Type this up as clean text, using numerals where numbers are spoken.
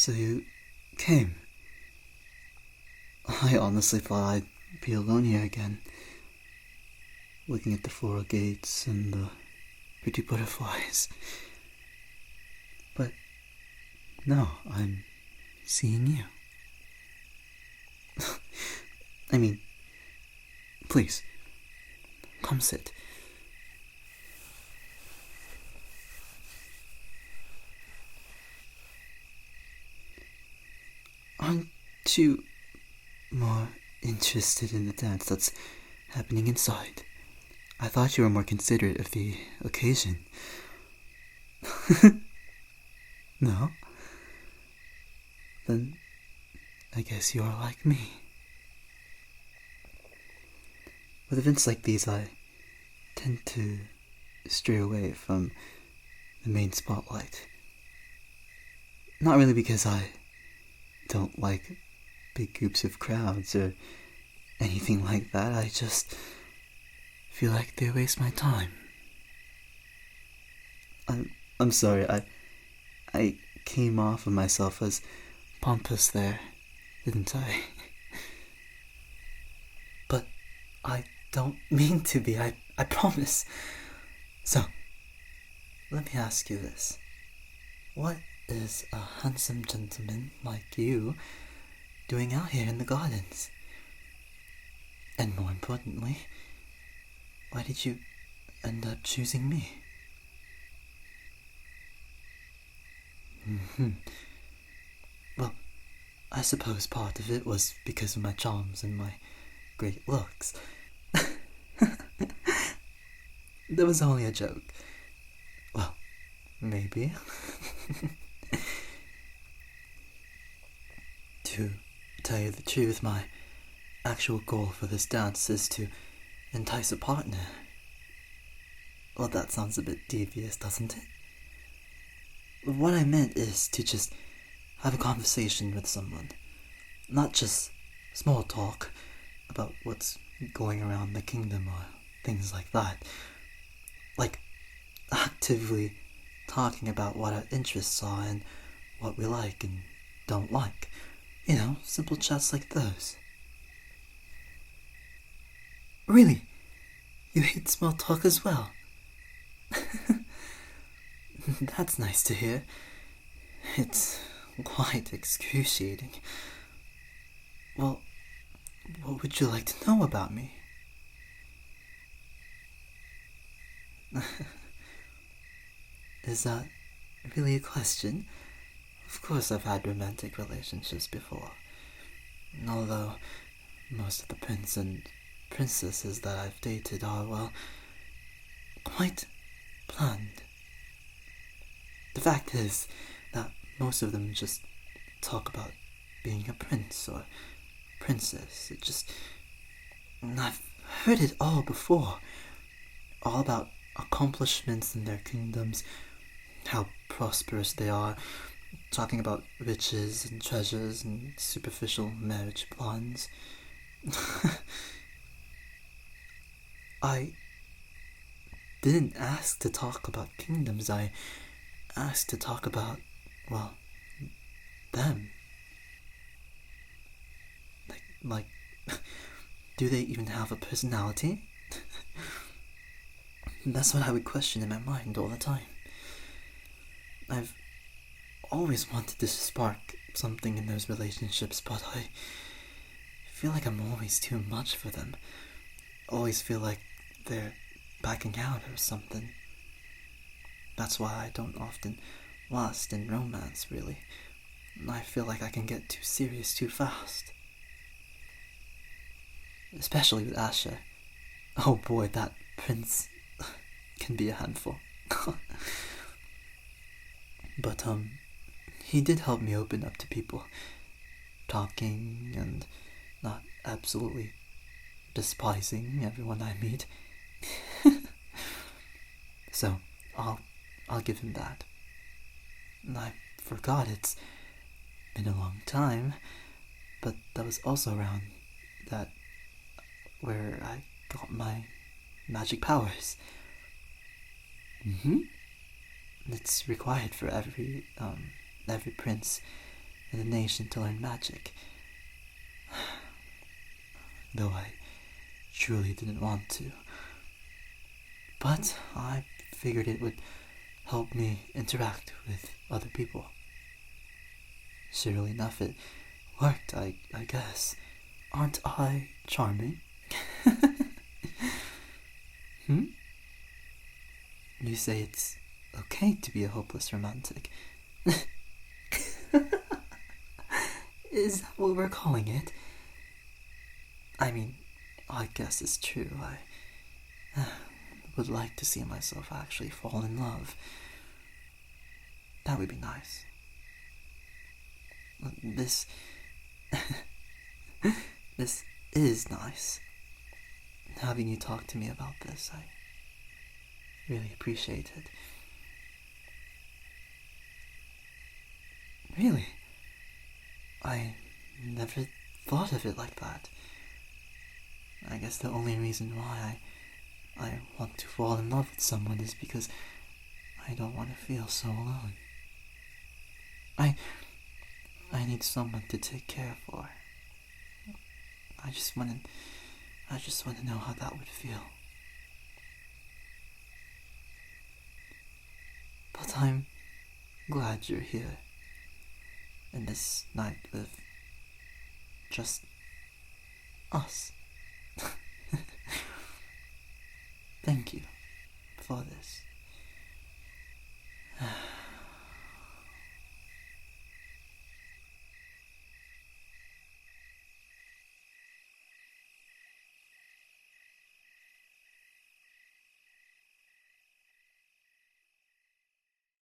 So you came. I honestly thought I'd be alone here again, looking at the floral gates and the pretty butterflies. But no, I'm seeing you. I mean, please, come sit. Aren't you more interested in the dance that's happening inside? I thought you were more considerate of the occasion. No? Then I guess you're like me. With events like these, I tend to stray away from the main spotlight. Not really because I don't like big groups of crowds or anything like that. I just feel like they waste my time. I'm sorry, I came off of myself as pompous there, didn't I? But I don't mean to be, I promise. So, let me ask you this. What is a handsome gentleman like you doing out here in the gardens? And more importantly, why did you end up choosing me? Well, I suppose part of it was because of my charms and my great looks. That was only a joke. Well, maybe. To tell you the truth, my actual goal for this dance is to entice a partner. Well, that sounds a bit devious, doesn't it? What I meant is to just have a conversation with someone. Not just small talk about what's going around the kingdom or things like that. Like, actively talking about what our interests are and what we like and don't like. You know, simple chats like those. Really? You hate small talk as well? That's nice to hear. It's quite excruciating. Well, what would you like to know about me? Is that really a question? Of course I've had romantic relationships before. Although most of the prince and princesses that I've dated are, well, quite bland. The fact is that most of them just talk about being a prince or princess. I've heard it all before. All about accomplishments in their kingdoms, how prosperous they are, talking about riches and treasures and superficial marriage plans. I didn't ask to talk about kingdoms. I asked to talk about, well, them. Like, do they even have a personality? That's what I would question in my mind all the time. I've always wanted to spark something in those relationships, but I feel like I'm always too much for them. Always feel like they're backing out or something. That's why I don't often last in romance, really. I feel like I can get too serious too fast. Especially with Asher. Oh boy, that prince can be a handful. But, he did help me open up to people. Talking and not absolutely despising everyone I meet. So, I'll give him that. I forgot it's been a long time, but that was also around that where I got my magic powers. It's required for every prince in the nation to learn magic. Though I truly didn't want to. But I figured it would help me interact with other people. Surely enough, it worked, I guess. Aren't I charming? You say it's okay to be a hopeless romantic. Is that what we're calling it? I mean, I guess it's true. I would like to see myself actually fall in love. That would be nice. This is nice. Having you talk to me about this, I really appreciate it. Really? I never thought of it like that. I guess the only reason why I want to fall in love with someone is because I don't want to feel so alone. I need someone to take care for. I just want to know how that would feel. But I'm glad you're here. In this night with just us. Thank you for this.